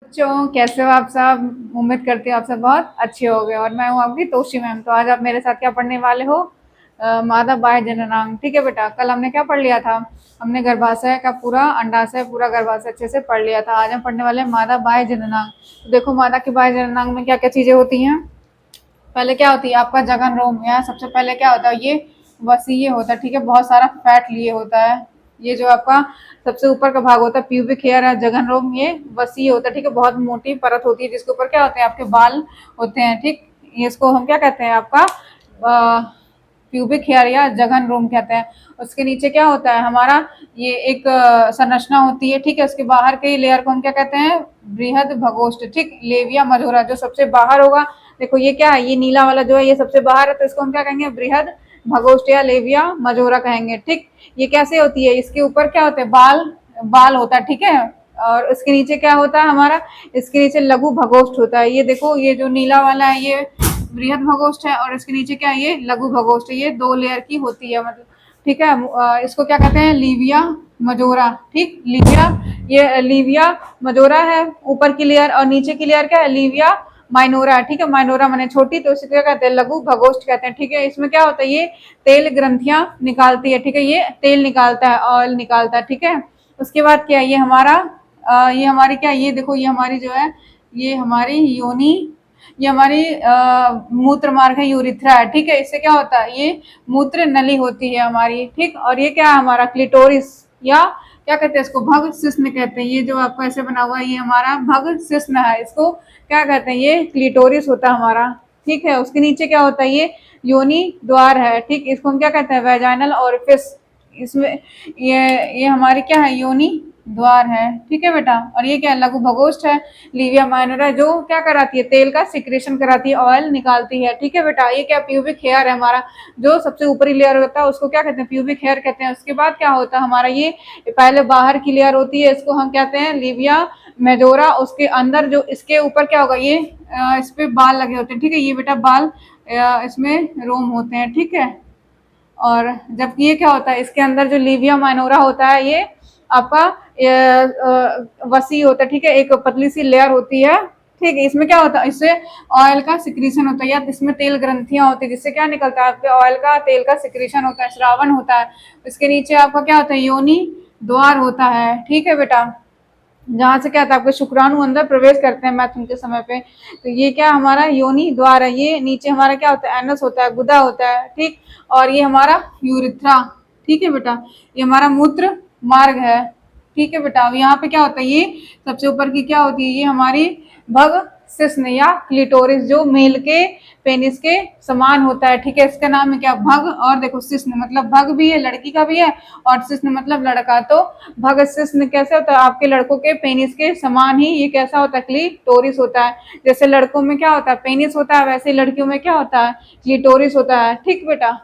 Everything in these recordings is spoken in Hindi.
बच्चों कैसे हो आप सब। उम्मीद करती हूँ आप सब बहुत अच्छे होंगे। और मैं हूँ आपकी तोशी मैम। तो आज आप मेरे साथ क्या पढ़ने वाले हो? मादा बाह्य जननांग। ठीक है बेटा, कल हमने क्या पढ़ लिया था? हमने गर्भाशय का पूरा, अंडाशय पूरा गर्भाशय अच्छे से पढ़ लिया था। आज हम पढ़ने वाले हैं मादा बाह्य जननांग। तो देखो, मादा के बाह्य जननांग में क्या क्या चीजें होती हैं। पहले क्या होती है आपका जघन रोम। या सबसे पहले क्या होता है, ये वसीय होता है। ठीक है, बहुत सारा फैट लिए होता है। ये जो आपका सबसे ऊपर का भाग होता है प्यूबिक हेयर है, जघन रोम, ये वसीय होता है। ठीक है, बहुत मोटी परत होती है जिसके ऊपर क्या होते हैं आपके बाल होते हैं। ठीक, इसको हम क्या कहते हैं आपका प्यूबिक हेयर या जघन रोम कहते हैं। उसके नीचे क्या होता है हमारा, ये एक संरचना होती है। ठीक है, उसके बाहर के लेयर को हम क्या कहते हैं, बृहद भगोष्ठ। ठीक, लेविया मजोरा जो सबसे बाहर होगा। देखो ये क्या है, ये नीला वाला जो है ये सबसे बाहर है, तो इसको हम क्या कहेंगे, बृहद भगोष्ठ या लेविया मजोरा कहेंगे। ठीक, ये कैसे होती है, इसके ऊपर क्या होते हैं, बाल बाल होता है। ठीक है, और उसके नीचे क्या होता है हमारा, इसके नीचे लघु भगोष्ठ होता है। ये देखो, ये जो नीला वाला है ये बृहद भगोष्ठ है, और इसके नीचे क्या है, ये लघु भगोष्ठ है। ये दो लेयर की होती है मतलब। ठीक है, इसको क्या कहते हैं, लीविया मजोरा। ठीक, लीविया, ये लीविया मजोरा है ऊपर की लेयर, और नीचे की लेयर क्या है, लीविया माइनोरा। ठीक है, माइनोरा माने छोटी, तो इसे क्या कहते हैं, लघु भगोष्ठ कहते हैं। ठीक है, इसमें क्या होता है, ये तेल ग्रंथियां निकालती है। ठीक है, ये तेल निकालता है, ऑयल निकालता है। ठीक है, उसके बाद क्या है, ये हमारा ये हमारी क्या, ये देखो, ये हमारी जो है, ये हमारी योनि, ये हमारी मूत्र मार्ग है, यूरिथ्रा है। ठीक है, इससे क्या होता है, ये मूत्र नली होती है हमारी। ठीक, और ये क्या है हमारा क्लिटोरिस, या क्या कहते हैं इसको, भग शिश्न कहते हैं। ये जो आपको ऐसे बना हुआ है ये हमारा भग शिश्न है। इसको क्या कहते हैं, ये क्लिटोरिस होता है हमारा। ठीक है, उसके नीचे क्या होता है, ये योनि द्वार है। ठीक, इसको हम क्या कहते हैं, वेजाइनल ओरिफिस। इसमें ये हमारी क्या है, योनि द्वार है। ठीक है बेटा, और ये क्या लघु भगोष्ठ है, लीविया माइनोरा, जो क्या कराती है, तेल का सिक्रेशन कराती है, ऑयल निकालती है। ठीक है बेटा, ये क्या प्यूबिक हेयर है हमारा, जो सबसे ऊपरी लेयर होता है उसको क्या कहते हैं, प्यूबिक हेयर कहते हैं। उसके बाद क्या होता है हमारा, ये पहले बाहर की लेयर होती है, इसको हम कहते हैं लीविया मेजोरा। उसके अंदर जो इसके ऊपर क्या होगा, ये इस पे बाल लगे होते हैं। ठीक है, ये बेटा बाल, इसमें रोम होते हैं। ठीक है, और जब ये क्या होता है, इसके अंदर जो लीविया माइनोरा होता है, ये आपका वसी होता है। ठीक है, एक पतली सी लेयर होती है। ठीक है, इसमें क्या होता है, इससे ऑयल का सिक्रीशन होता है, या इसमें तेल ग्रंथियां होती है, जिससे क्या निकलता है आपके ऑयल का, तेल का सिक्रीशन होता है, श्रावण होता है। इसके नीचे आपका क्या होता है, योनि द्वार होता है। ठीक है बेटा, जहाँ से क्या था आपके शुक्राणु अंदर प्रवेश करते हैं मैथुन के समय पे। तो ये क्या हमारा योनि द्वार है। ये नीचे हमारा क्या होता है, एनस होता है, गुदा होता है। ठीक, और ये हमारा यूरिथ्रा। ठीक है बेटा, ये हमारा मूत्र मार्ग है। ठीक है बेटा, अब यहाँ पे क्या होता है, ये सबसे ऊपर की क्या होती है, ये हमारी भग शिश्न या क्लिटोरिस, जो मेल के पेनिस के समान होता है। ठीक है, इसका नाम है क्या, भग। और देखो शिश्न मतलब भग भी है, लड़की का भी है, और शिश्न मतलब लड़का। तो भग शिश्न कैसे होता है, आपके लड़कों के पेनिस के समान ही ये कैसा होता है, क्लिटोरिस होता है। जैसे लड़कों में क्या होता है, पेनिस होता है, वैसे लड़कियों में क्या होता है, क्लिटोरिस होता है। ठीक बेटा,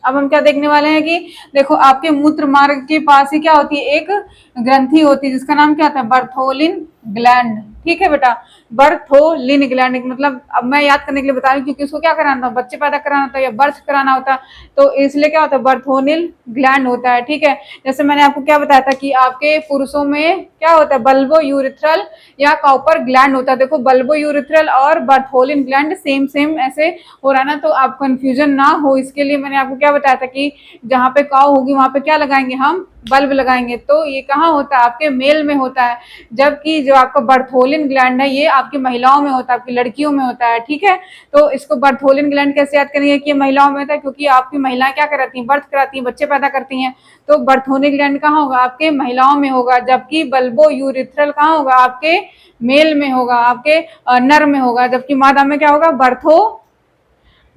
अब हम क्या देखने वाले हैं कि देखो, आपके मूत्र मार्ग के पास ही क्या होती है, एक ग्रंथि होती है जिसका नाम क्या होता है, बर्थोलिन ग्लैंड। ठीक है बेटा, बर्थोलिन ग्लैंड, मतलब अब मैं याद करने के लिए बता रही हूँ, क्योंकि उसको क्या कराना था, बच्चे पैदा कराना होता है या बर्थ कराना होता है, तो इसलिए क्या होता है, बर्थोनिल ग्लैंड होता है। ठीक है, जैसे मैंने आपको क्या बताया था कि आपके पुरुषों में क्या होता है, बल्बो यूरिथ्रल या कॉपर ग्लैंड होता है। देखो, बल्बो यूरिथ्रल और बर्थोलिन ग्लैंड सेम सेम ऐसे हो रहा है ना, तो आप कंफ्यूजन ना हो इसके लिए मैंने आपको क्या बताया था कि जहाँ पे काउ होगी वहां पे क्या लगाएंगे, हम बल्ब लगाएंगे। तो ये कहाँ होता है, आपके मेल में होता है, जबकि जो आपका बर्थोलिन ग्लैंड है ये आपकी महिलाओं में होता है, आपकी लड़कियों में होता है। ठीक है, तो इसको बर्थोलिन ग्लैंड कैसे याद करेंगे कि ये महिलाओं में होता है, क्योंकि आपकी महिलाएं क्या कराती हैं, बर्थ कराती हैं, बच्चे पैदा करती हैं। तो बर्थोलिन ग्लैंड कहाँ होगा, आपके महिलाओं में होगा, जबकि बल्बो यूरिथ्रल कहाँ होगा, आपके मेल में होगा, आपके नर में होगा, जबकि मादा में क्या होगा, बर्थो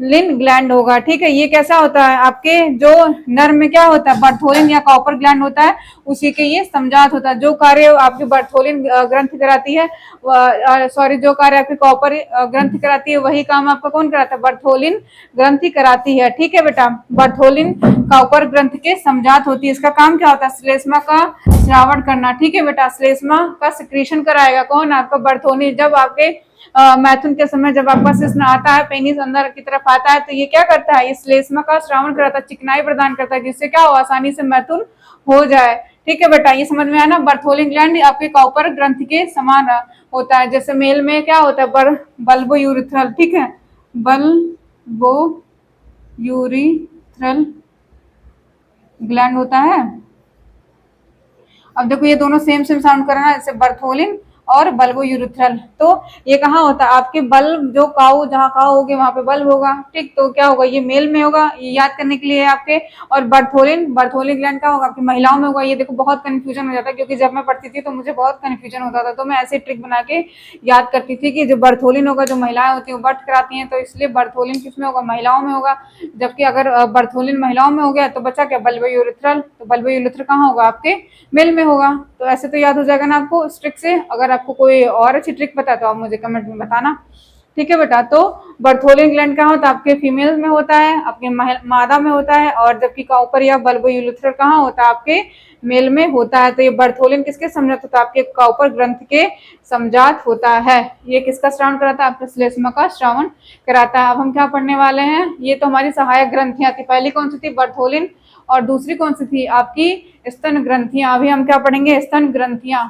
लिन ग्लैंड होगा। ठीक है, ये कैसा होता है, आपके जो नर में क्या होता है, बर्थोलिन या कॉपर ग्लैंड होता है, उसी के ये समजात होता है। जो कार्य आपकी बर्थोलिन ग्रंथि कराती है, सॉरी, जो कार्य आपकी कॉपर ग्रंथि कराती है, वही काम आपका कौन कराता है, बर्थोलिन ग्रंथि कराती है। ठीक है बेटा, बर्थोलिन कॉपर ग्रंथि के समजात होती है। इसका काम क्या होता है, श्लेष्मा का श्रावण करना। ठीक है बेटा, श्लेष्मा का सिक्रीशन कराएगा कौन, आपका बर्थोलिन। जब आपके मैथुन के समय जब आपका शिश्न आता है, पेनिस अंदर की तरफ आता है, तो ये क्या करता है, ये श्लेष्मा का श्रावण कराता है, चिकनाई प्रदान करता है, जिससे क्या हो, आसानी से मैथुन हो जाए। ठीक है बेटा, ये समझ में आया ना। बर्थोलिन ग्लैंड आपके काउपर ग्रंथि के समान होता है। जैसे मेल में क्या होता है, बल्बो यूरिथ्रल, ठीक है, बल्बो यूरिथ्रल ग्लैंड होता है। अब देखो ये दोनों सेम सेम साउंड कर रहा है, जैसे बर्थोलिन और बल्बो यूरिथ्रल। तो ये कहाँ होता है, आपके बल्ब जो काऊ, जहाँ काऊ होगी वहां पे बल्ब होगा, ठीक। तो क्या होगा, ये मेल में होगा, ये याद करने के लिए आपके। और बर्थोलिन ग्लैंड का होगा आपकी महिलाओं में होगा। ये देखो बहुत कंफ्यूजन हो जाता है, क्योंकि जब मैं पढ़ती थी तो मुझे बहुत कंफ्यूजन होता था, तो मैं ऐसे ट्रिक बना के याद करती थी कि जो बर्थोलिन होगा, जो महिलाएं होती है वो बर्थ कराती हैं, तो इसलिए बर्थोलिन किसमें होगा, महिलाओं में होगा। जबकि अगर बर्थोलिन महिलाओं में हो गया तो बचा क्या, बल्बो यूरिथ्रल। तो बल्बो यूरिथ्रल कहाँ होगा, आपके मेल में होगा। तो ऐसे तो याद हो जाएगा ना आपको इस ट्रिक से। अगर आपको कोई और अच्छी ट्रिक पता है तो आप मुझे कमेंट में बताना, ठीक है बेटा। तो बर्थोलिन ग्लैंड कहाँ होता है, आपके फीमेल में होता है, आपके मादा में होता है। और जबकि काउपर या बल्बो यूरिथ्रल कहाँ होता है, आपके मेल में होता है। तो ये बर्थोलिन किसके समजात होता है, आपके काउपर ग्रंथ के समजात होता है। ये किसका श्रवण कराता है, आपके श्लेष्मा का श्रवण कराता है। अब हम क्या पढ़ने वाले हैं, ये तो हमारी सहायक ग्रंथियां थी। पहली कौन सी थी, बर्थोलिन, और दूसरी कौन सी थी, आपकी स्तन ग्रंथियां। अभी हम क्या पढ़ेंगे, स्तन ग्रंथियां।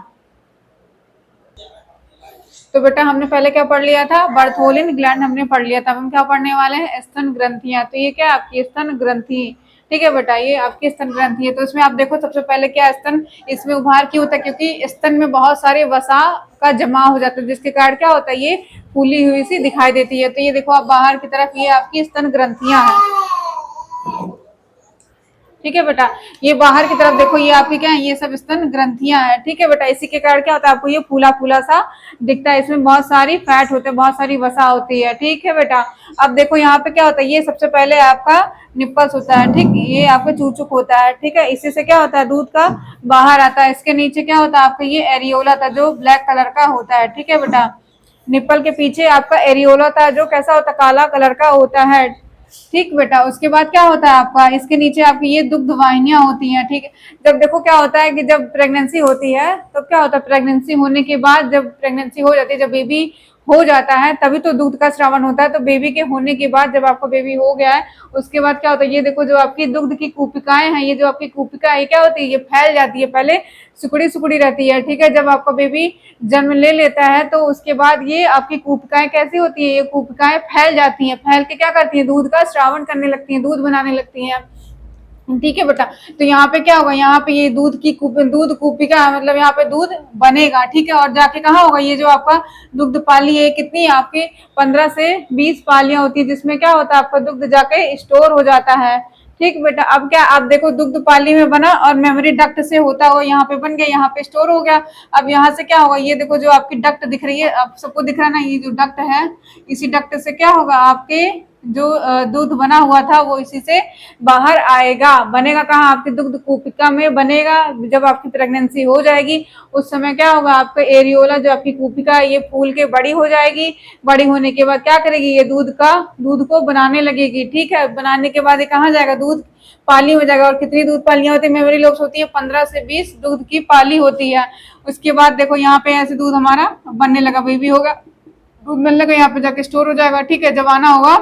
तो बेटा हमने पहले क्या पढ़ लिया था, बर्थोलिन ग्लैंड हमने पढ़ लिया था। हम क्या पढ़ने वाले हैं, स्तन ग्रंथियां। तो ये क्या आपकी स्तन ग्रंथि, ठीक है बेटा, ये आपकी स्तन ग्रंथि है। तो इसमें आप देखो सबसे पहले क्या स्तन, इसमें उभार क्यों होता है, क्योंकि स्तन में बहुत सारे वसा का जमा हो जाता है, जिसके कारण क्या होता है, ये फूली हुई सी दिखाई देती है। तो ये देखो आप बाहर की तरफ, ये आपकी स्तन ग्रंथियां हैं, ठीक है बेटा। ये बाहर की तरफ देखो, ये आपकी क्या है, ये सब स्तन ग्रंथियां हैं, ठीक है बेटा। इसी के कारण क्या होता है, आपको ये फूला फूला सा दिखता है। इसमें बहुत सारी फैट होते हैं, बहुत सारी वसा होती है, ठीक है बेटा। अब देखो यहाँ पे क्या होता है, ये सबसे पहले आपका निप्पल्स होता है, ठीक। ये आपका चूचुक होता है, ठीक है। इसी से क्या होता है, दूध का बाहर आता है। इसके नीचे क्या होता है, आपका ये एरियोला था, जो ब्लैक कलर का होता है, ठीक है बेटा। निप्पल के पीछे आपका एरियोला था, जो कैसा होता है, काला कलर का होता है, ठीक बेटा। उसके बाद क्या होता है आपका, इसके नीचे आपकी ये दुग्ध वाहिनियां होती हैं, ठीक है। जब देखो क्या होता है कि जब प्रेगनेंसी होती है तो क्या होता है, प्रेगनेंसी होने के बाद, जब प्रेगनेंसी हो जाती है, जब बेबी हो जाता है, तभी तो दूध का स्रावन होता है। तो बेबी के होने के बाद, जब आपका बेबी हो गया है, उसके बाद क्या होता है, ये देखो जो आपकी दुग्ध की कूपिकाएं हैं, ये जो आपकी कूपिका है क्या होती है, ये फैल जाती है। पहले सुकड़ी सुकड़ी रहती है, ठीक है। जब आपका बेबी जन्म ले लेता है तो उसके बाद ये आपकी कूपिकाएं कैसी होती है, ये कूपिकाएं फैल जाती हैं। फैल के क्या करती हैं, दूध का स्रावन करने लगती हैं, दूध बनाने लगती हैं, ठीक है बेटा। तो यहाँ पे क्या होगा, यहाँ पे ये दूध कूपिका, मतलब यहाँ पे दूध बनेगा, ठीक है। और जाके कहाँ होगा, ये जो आपका दुग्ध पाली है, कितनी आपके 15 से 20 पालियां होती है, जिसमें क्या होता है, आपका दुग्ध जाके स्टोर हो जाता है, ठीक बेटा। अब क्या, आप देखो दुग्ध पाली में बना और मेमोरी डक्ट से होता हुआ यहाँ पे बन गया, यहाँ पे स्टोर हो गया। अब यहाँ से क्या होगा, ये देखो जो आपकी डक्ट दिख रही है, आप सबको दिख रहा है ना, ये जो डक्ट है, इसी डक्ट से क्या होगा, आपके जो दूध बना हुआ था वो इसी से बाहर आएगा। बनेगा कहाँ, आपकी दुग्ध कूपिका में बनेगा। जब आपकी प्रेगनेंसी हो जाएगी उस समय क्या होगा, आपका एरियोला जो आपकी कूपिका है, ये फूल के बड़ी हो जाएगी। बड़ी होने के बाद क्या करेगी, ये दूध को बनाने लगेगी, ठीक है। बनाने के बाद ये कहाँ जाएगा, दूध पाली हो जाएगा। और कितनी दूध पालियां होती है, मेमोरी लॉक्स होती है, 15 से 20 दूध की पाली होती है। उसके बाद देखो यहाँ पे ऐसे दूध हमारा बनने लगा, बेबी होगा, दूध बनने लगा, यहाँ पे जाके स्टोर हो जाएगा, ठीक है। जब आना होगा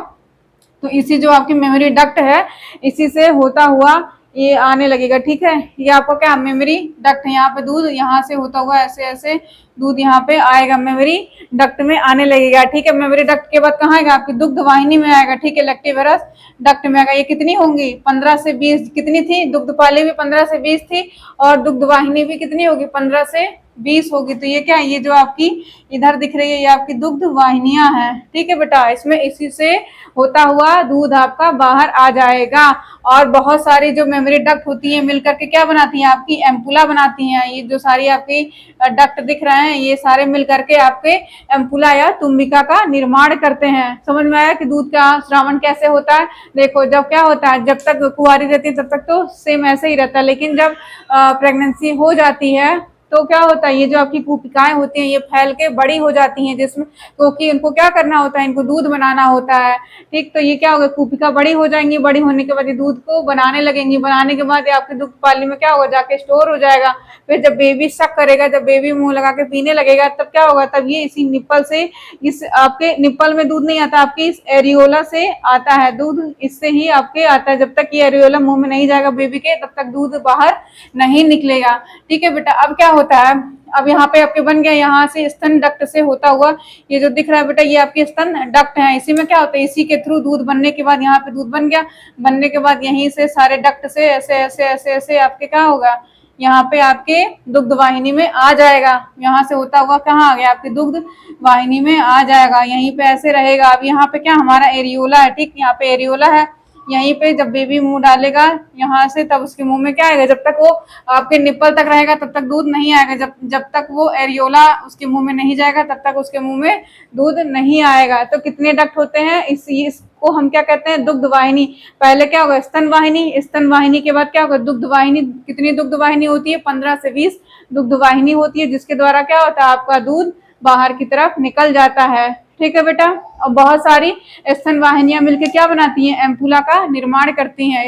तो इसी जो आपकी मेमोरी डक्ट है, इसी से होता हुआ ये आने लगेगा, ठीक है। ये आपका क्या, मेमोरी डक्ट है। यहाँ पे दूध यहाँ से होता हुआ ऐसे ऐसे दूध यहाँ पे आएगा, मेमोरी डक्ट में आने लगेगा, ठीक है। मेमोरी डक्ट के बाद कहाँ आएगा, आपकी दुग्ध वाहिनी में आएगा, ठीक है। लैक्टिवरस डक्ट में आएगा। ये कितनी होंगी, 15 से 20, कितनी थी, दुग्ध पाली भी 15 से 20 थी, और दुग्ध वाहिनी भी कितनी होगी, 15 से 20 होगी। तो ये क्या है, ये जो आपकी इधर दिख रही है, ये आपकी दुग्ध वाहिनियां हैं, ठीक है बेटा। इसमें इसी से होता हुआ दूध आपका बाहर आ जाएगा। और बहुत सारी जो मेमोरी डक्ट होती है मिलकर के क्या बनाती हैं, आपकी एम्पुला बनाती हैं। ये जो सारी आपकी डक्ट दिख रहे हैं, ये सारे मिलकर के आपके एम्पुला या तुम्बिका का निर्माण करते हैं। समझ में आया कि दूध का स्रावन कैसे होता है। देखो जब क्या होता है, जब तक कुंवारी रहती है तब तक तो सेम ऐसे ही रहता है, लेकिन जब प्रेगनेंसी हो जाती है तो क्या होता है, ये जो आपकी कूपिकाएं होती हैं ये फैल के बड़ी हो जाती हैं, जिसमें क्योंकि इनको क्या करना होता है, इनको दूध बनाना होता है। ठीक, तो ये क्या होगा, कूपिका बड़ी हो जाएंगी, बड़ी होने के बाद ये दूध को बनाने लगेंगी, बनाने के बाद ये आपके दूध पाली में क्या होगा, जाके स्टोर हो जाएगा। फिर जब बेबी शक करेगा, जब बेबी मुंह लगा के पीने लगेगा, तब क्या होगा, तब ये इसी निप्पल से, इस आपके निप्पल में दूध नहीं आता, आपके इस एरियोला से आता है दूध, इससे ही आपके आता है। जब तक ये एरियोला मुंह में नहीं जाएगा बेबी के, तब तक दूध बाहर नहीं निकलेगा। ठीक है बेटा, अब क्या होता है, अब यहाँ पे आपके बन गया, यहाँ से स्तन डक्ट से होता हुआ, ये जो दिख रहा है बेटा, ये आपके स्तन डक्ट है। इसी में क्या होता है, इसी के थ्रू दूध बनने के बाद यहाँ पे दूध बन गया, बनने के बाद यहीं से सारे डक्ट से ऐसे ऐसे ऐसे ऐसे आपके क्या होगा, यहाँ पे आपके दुग्ध वाहिनी में आ जाएगा। यहाँ से होता हुआ कहाँ आ गया, आपके दुग्ध वाहिनी में आ जाएगा, यहीं पे ऐसे रहेगा। अब यहाँ पे क्या हमारा एरियोला है, ठीक, यहाँ पे एरियोला है, यहीं पे जब बेबी मुंह डालेगा यहाँ से, तब उसके मुंह में क्या आएगा, जब तक वो आपके निप्पल तक रहेगा तब तक दूध नहीं आएगा, जब जब तक वो एरियोला उसके मुंह में नहीं जाएगा तब तक उसके मुंह में दूध नहीं आएगा। तो कितने डक्ट होते हैं, इसको हम क्या कहते हैं, दुग्ध वाहिनी। पहले क्या होगा, स्तन वाहिनी, स्तन वाहिनी के बाद क्या होगा, दुग्ध वाहिनी। कितनी दुग्ध वाहिनी होती है, 15 से 20 दुग्ध वाहिनी होती है, जिसके द्वारा क्या होता है, आपका दूध बाहर की तरफ निकल जाता है। ठीक है बेटा, और बहुत सारी स्तन वाहिनियां मिलकर क्या बनाती हैं, एम्पुला का निर्माण करती हैं।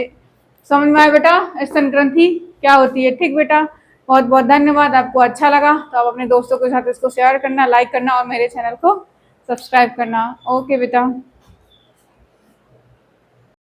समझ में आया बेटा, स्तन ग्रंथि क्या होती है। ठीक बेटा, बहुत बहुत धन्यवाद। आपको अच्छा लगा तो आप अपने दोस्तों के साथ इसको शेयर करना, लाइक करना और मेरे चैनल को सब्सक्राइब करना। ओके बेटा।